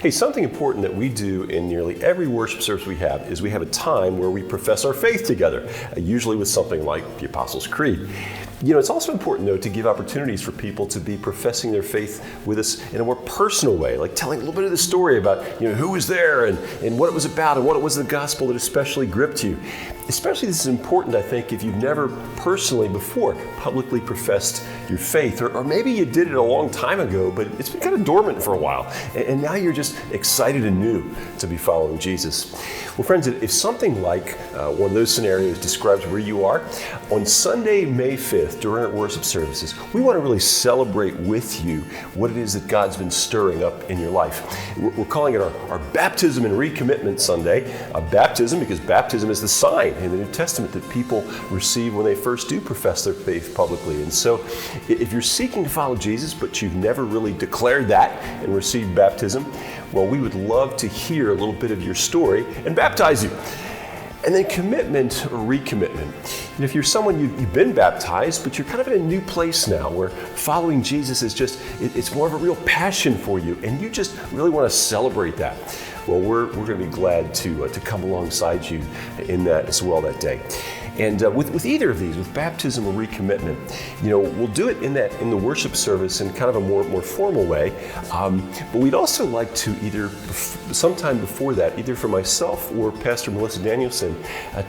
Hey, something important that we do in nearly every worship service we have is we have a time where we profess our faith together, usually with something like the Apostles' Creed. It's also important, though, to give opportunities for people to be professing their faith with us in a more personal way, like telling a little bit of the story about, who was there and what it was about and what it was in the gospel that especially gripped you. Especially this is important, I think, if you've never personally before publicly professed your faith, or maybe you did it a long time ago, but it's been kind of dormant for a while, and now you're just excited and new to be following Jesus. Well, friends, if something like one of those scenarios describes where you are, on Sunday, May 5th, during our worship services, we want to really celebrate with you what it is that God's been stirring up in your life. We're calling it our Baptism and Recommitment Sunday. Baptism, because baptism is the sign in the New Testament that people receive when they first do profess their faith publicly. And so if you're seeking to follow Jesus, but you've never really declared that and received baptism, well, we would love to hear a little bit of your story and baptize you. And then commitment or recommitment. If you're someone you've been baptized, but you're kind of in a new place now where following Jesus is it's more of a real passion for you, and you just really want to celebrate that. Well, we're going to be glad to come alongside you in that as well that day. And with either of these, with baptism or recommitment, we'll do it in the worship service in kind of a more formal way. But we'd also like to either sometime before that, either for myself or Pastor Melissa Danielson,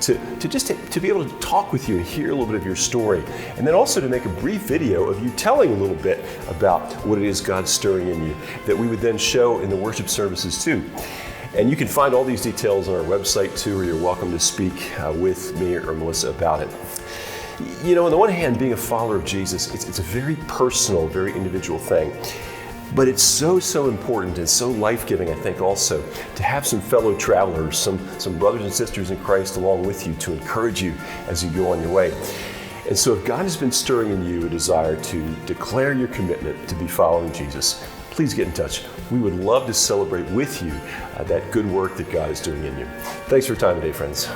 to be able to talk with you and hear a little bit of your story, and then also to make a brief video of you telling a little bit about what it is God's stirring in you that we would then show in the worship services too. And you can find all these details on our website too, or you're welcome to speak with me or Melissa about it. On the one hand, being a follower of Jesus, it's a very personal, very individual thing. But it's so important and so life-giving, I think, also to have some fellow travelers, some brothers and sisters in Christ along with you to encourage you as you go on your way. And so if God has been stirring in you a desire to declare your commitment to be following Jesus, please get in touch. We would love to celebrate with you that good work that God is doing in you. Thanks for your time today, friends.